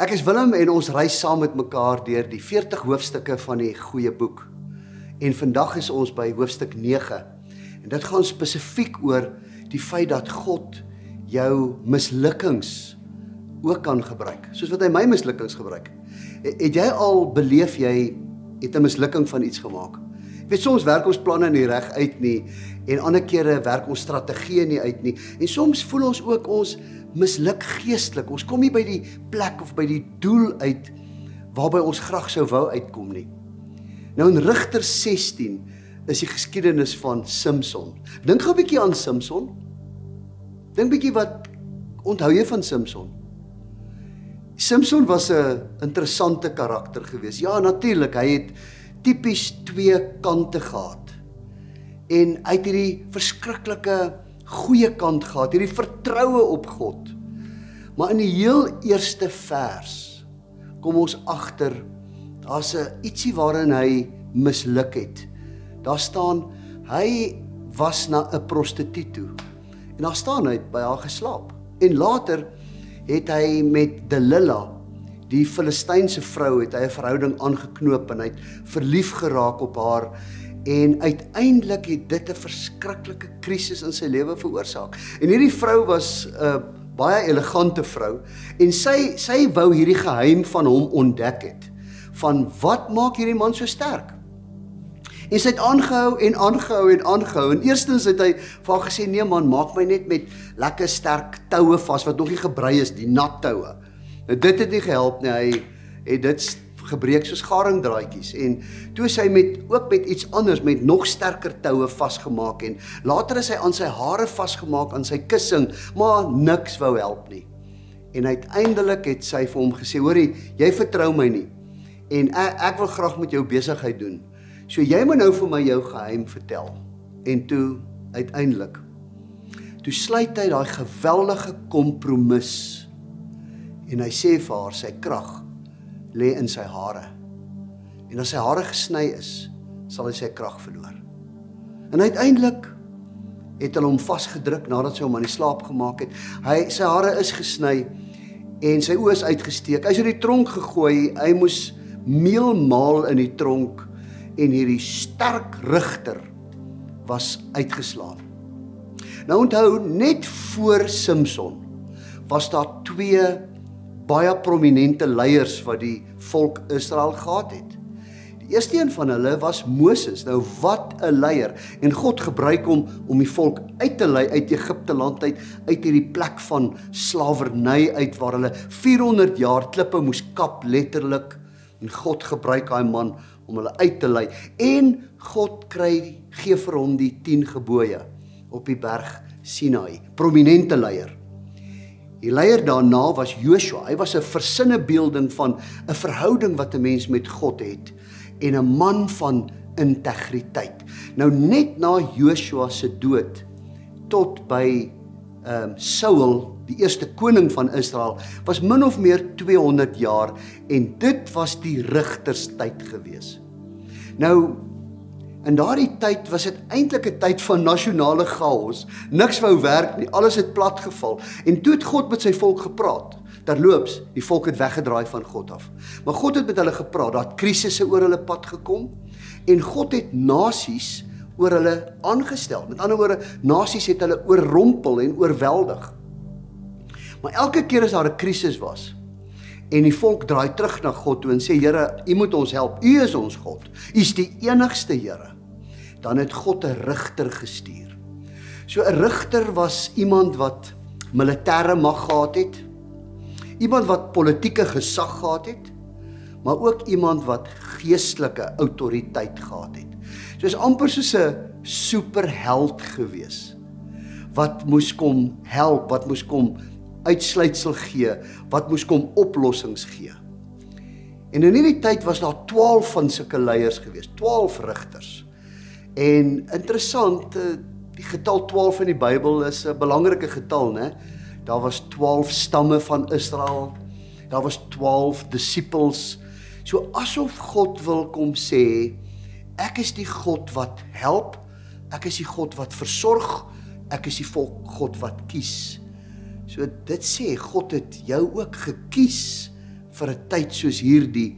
Ek is Willem en ons reis saam met mekaar deur die 40 hoofstukke van die goeie boek. En vandag is ons by hoofstuk 9. En dit gaan spesifiek oor die feit dat God jou mislukkings ook kan gebruik. Soos wat hy my mislukkings gebruik. Het jy al beleef jy het 'n mislukking van iets gemaak? Jy weet, soms werk ons planne nie reg uit nie en ander kere werk ons strategieë nie uit nie. En soms voel ons ook ons misluk geestelik. Ons kom nie by die plek of by die doel uit waarby ons graag sou wou uitkom nie. Nou in Rigters 16 is die geskiedenis van Samson. Dink gou 'n bietjie aan Samson. Dink bietjie wat onthou jy van Samson? Samson was 'n interessante karakter geweest. Ja, natuurlik, hy het tipies twee kante gehad. En hy het hierdie verskriklike goeie kant gehad, hierdie vertroue op God. Maar in die heel eerste vers kom ons agter, daar's 'n ietsie waarin hy misluk het. Daar staan, hy was na 'n prostituut toe. En daar staan hy by haar geslaap. En later het hy met Delila, die Filistynse vrou, het hy 'n verhouding aangeknoop en hy het verlief geraak op haar. En uiteindelik het dit 'n verskriklike krisis in sy lewe veroorsaak. En hierdie vrou was 'n baie elegante vrou en sy wou hierdie geheim van hom ontdek het. Van wat maak hierdie man so sterk? En sy het aangehou en aangehou en aangehou. En eerstens het hy vir haar gesê, nee man, maak my net met lekker sterk toue vas wat nog nie gebrei is, die nat toue. Nou dit het nie gehelp nie, hy het dit gebreek soos garingdraadjies. En toe is hy ook met iets anders, met nog sterker toue vasgemaak. En later is hy aan sy hare vasgemaak, aan sy kussing, maar niks wou help nie. En uiteindelik het sy vir hom gesê, hoorie, jy vertrou my nie. En ek wil graag met jou besigheid doen. So jy moet nou vir my jou geheim vertel. En toe, uiteindelik, toe sluit hy daai geweldige kompromis. En hy sê vir haar, sy krag lê in sy hare. En as sy hare gesny is, sal hy sy krag verloor. En uiteindelik het hulle hom vasgedruk nadat sy hom aan die slaap gemaak het. Sy hare is gesny en sy oë is uitgesteek. Hy is in die tronk gegooi, hy moes meel maal in die tronk en hierdie sterk rigter was uitgeslaan. Nou onthou, net voor Samson was daar twee baie prominente leiers wat die volk Israel gehad het. Die eerste een van hulle was Moses. Nou wat 'n leier. En God gebruik hom om die volk uit te lei uit Egipte land uit hierdie plek van slawerny uit waar hulle 400 jaar klippe moes kap letterlik. En God gebruik daai man om hulle uit te lei. En God gee vir hom die 10 gebooie op die berg Sinai. Prominente leier. Die leier daarna was Joshua. Hy was 'n versinnebeelding van 'n verhouding wat 'n mens met God het en 'n man van integriteit. Nou net na Joshua se dood tot by Saul, die eerste koning van Israel, was min of meer 200 jaar en dit was die rigterstyd gewees. Nou in daardie tyd was dit eintlik 'n tyd van nasionale chaos. Niks wou werk nie, alles het platgeval. En toe het God met sy volk gepraat. Terloops, die volk het weggedraai van God af. Maar God het met hulle gepraat, daar het krisisse oor hulle pad gekom en God het nasies oor hulle aangestel. Met ander woorde, nasies het hulle oorrompel en oorweldig. Maar elke keer as daar 'n krisis was en die volk draai terug na God toe en sê, Here, U moet ons help, U is ons God, U is die enigste Here, dan het God 'n rigter gestuur. So 'n rigter was iemand wat militêre mag gehad het, iemand wat politieke gesag gehad het, maar ook iemand wat geestelike autoriteit gehad het. So is amper soos 'n superheld gewees, wat moes kom help, wat moes kom uitsluitsel gee, wat moes kom oplossings gee. En in hierdie tyd was daar 12 van sulke leiers gewees, 12 rigters. En interessant, die getal 12 in die Bybel is 'n belangrike getal, né? Daar was 12 stamme van Israel, daar was 12 disippels. So asof God wil kom sê, ek is die God wat help, ek is die God wat versorg, ek is die God wat kies. So dit sê, God het jou ook gekies vir 'n tyd soos hierdie,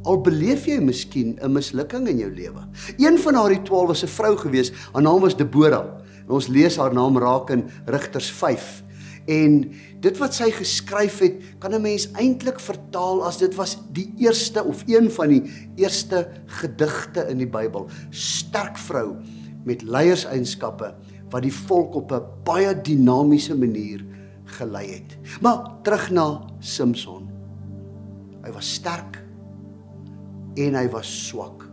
al beleef jy miskien 'n mislukking in jou lewe. Een van daardie 12 was 'n vrou gewees, haar naam was Deborah. En ons lees haar naam raak in Rigters 5. En dit wat sy geskryf het, kan 'n mens eintlik vertaal as dit was die eerste of een van die eerste gedigte in die Bybel. Sterk vrou met leierseienskappe wat die volk op 'n baie dinamiese manier gelei het. Maar terug na Samson. Hy was sterk en hy was swak.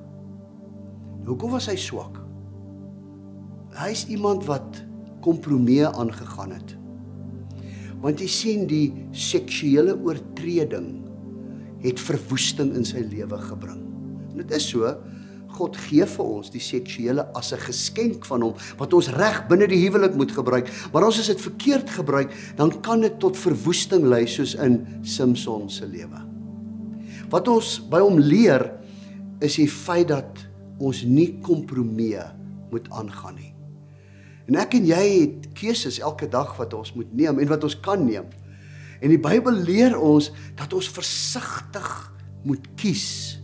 Hoekom was hy swak? Hy is iemand wat kompromieë aangegaan het. Want jy sien, die seksuele oortreding het verwoesting in sy lewe gebring. En dit is so, God gee vir ons die seksuele as 'n geskenk van hom, wat ons reg binne die huwelik moet gebruik. Maar as dit verkeerd gebruik, dan kan dit tot verwoesting lei, soos in Samson se lewe. Wat ons by hom leer, is die feit dat ons nie kompromieë moet aangaan nie. En ek en jy het keuses elke dag wat ons moet neem en wat ons kan neem. En die Bybel leer ons dat ons versigtig moet kies,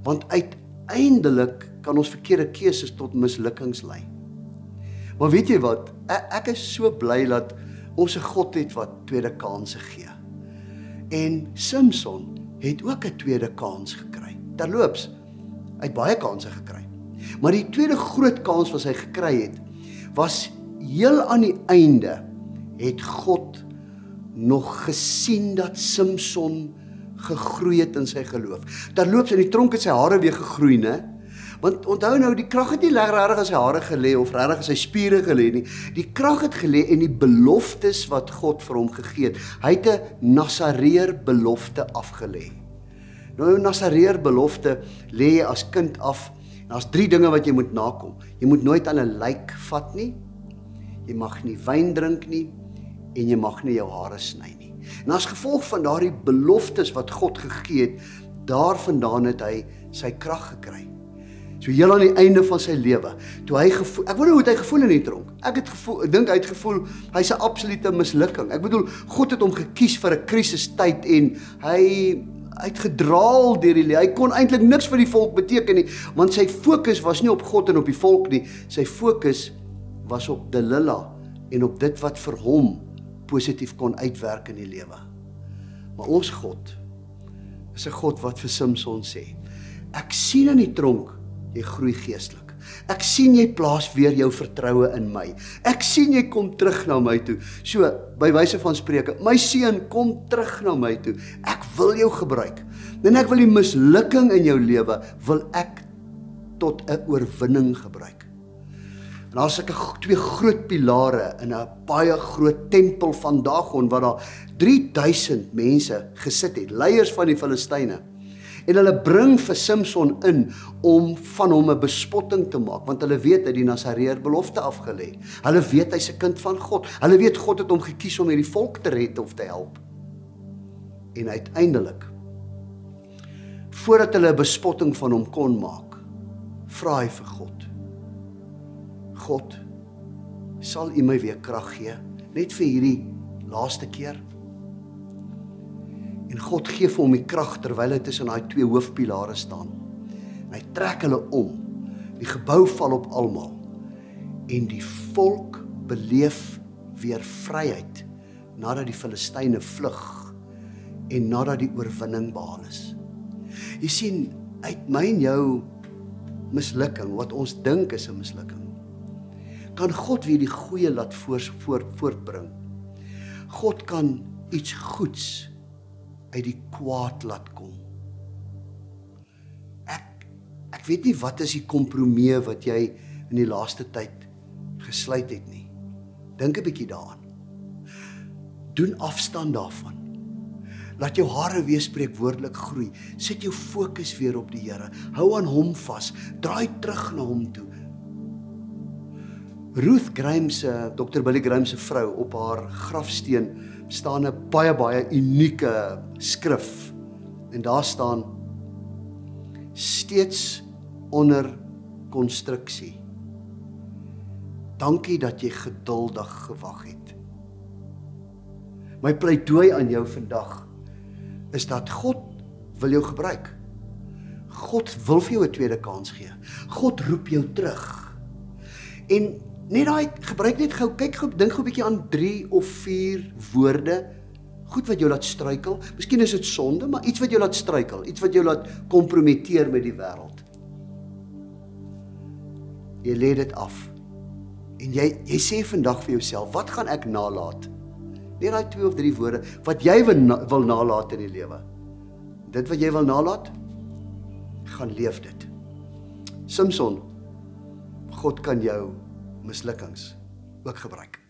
want uiteindelik kan ons verkeerde keuses tot mislukkings lei. Maar weet jy wat? Ek is so bly dat ons 'n God het wat tweede kansse gee. En Samson het ook 'n tweede kans gekry. Terloops, hy het baie kansse gekry. Maar die tweede groot kans wat hy gekry het, was heel aan die einde, het God nog gesien dat Samson gegroei het in sy geloof. Terloops, in die tronk het sy hare weer gegroei, né? Want onthou nou, die krag het nie regtig in sy hare gelê of regtig in sy spiere gelê nie. Die krag het gelê in die beloftes wat God vir hom gegee het. Hy het 'n Nasareer belofte afgelê. Nou 'n Nasareer belofte lê jy as kind af. En daar's 3 dinge wat jy moet nakom. Jy moet nooit aan 'n lijk vat nie. Jy mag nie wyn drink nie en jy mag nie jou hare sny nie. En as gevolg van daardie beloftes wat God gegee het, daarvandaan het hy sy krag gekry. So heel aan die einde van sy lewe, toe hy gevoel, ek wonder hoe het hy gevoel in die tronk? Ek dink hy het gevoel hy's 'n absolute mislukking. Ek bedoel, God het hom gekies vir 'n krisistyd en hy het gedraal deur die lewe. Hy kon eintlik niks vir die volk beteken nie, want sy fokus was nie op God en op die volk nie. Sy fokus was op Delilah en op dit wat vir hom positief kon uitwerk in die lewe. Maar ons God is 'n God wat vir Samson sê, ek sien in die tronk, jy groei geestelik. Ek sien jy plaas weer jou vertroue in my. Ek sien jy kom terug na my toe. So, by wyse van spreuke, my seun, kom terug na my toe. Ek wil jou gebruik. En ek wil die mislukking in jou lewe, wil ek tot 'n oorwinning gebruik. En daar is 2 groot pilare in 'n baie groot tempel van Dagon, waar daar 3000 mense gesit het, leiers van die Filistyne. En hulle bring vir Samson in om van hom 'n bespotting te maak, want hulle weet hy die Nasareer belofte afgelê. Hulle weet hy's 'n kind van God. Hulle weet God het hom gekies om hierdie volk te red of te help. En uiteindelik, voordat hulle 'n bespotting van hom kon maak, vra hy vir God. God, sal U my weer krag gee, net vir hierdie laaste keer? En God gee vir hom die krag terwyl hy tussen daai 2 hoofpilare staan. En hy trek hulle om. Die gebou val op almal. En die volk beleef weer vryheid nadat die Filistyne vlug en nadat die oorwinning behaal is. Jy sien, uit my en jou mislukking, wat ons dink is 'n mislukking, kan God weer die goeie laat voortbring. God kan iets goeds uit die kwaad laat kom. Ek weet nie wat is die kompromie wat jy in die laaste tyd gesluit het nie. Dink 'n bietjie daaraan. Doen afstand daarvan. Laat jou hare weer spreekwoordelik groei. Sit jou fokus weer op die Here. Hou aan hom vas. Draai terug na hom toe. Ruth Grimes, Dr. Billy Grimes se vrou, op haar grafsteen staan 'n baie unieke skrif. En daar staan: steeds onder konstruksie. Dankie dat jy geduldig gewag het. My pleidooi aan jou vandag is dat God wil jou gebruik. God wil vir jou 'n tweede kans gee. God roep jou terug. En net daai, gebruik net gou, kyk gou, dink gou 'n bietjie aan 3 of 4 woorde, goed wat jou laat struikel. Miskien is dit sonde, maar iets wat jou laat struikel, iets wat jou laat kompromiteer met die wêreld. Jy lê dit af. En jy sê vandag vir jouself, wat gaan ek nalaat? Net daai 2 of 3 woorde, wat jy wil nalaat in die lewe. Dit wat jy wil nalaat, gaan leef dit. Samson, God kan jou mislukkings ook gebruik.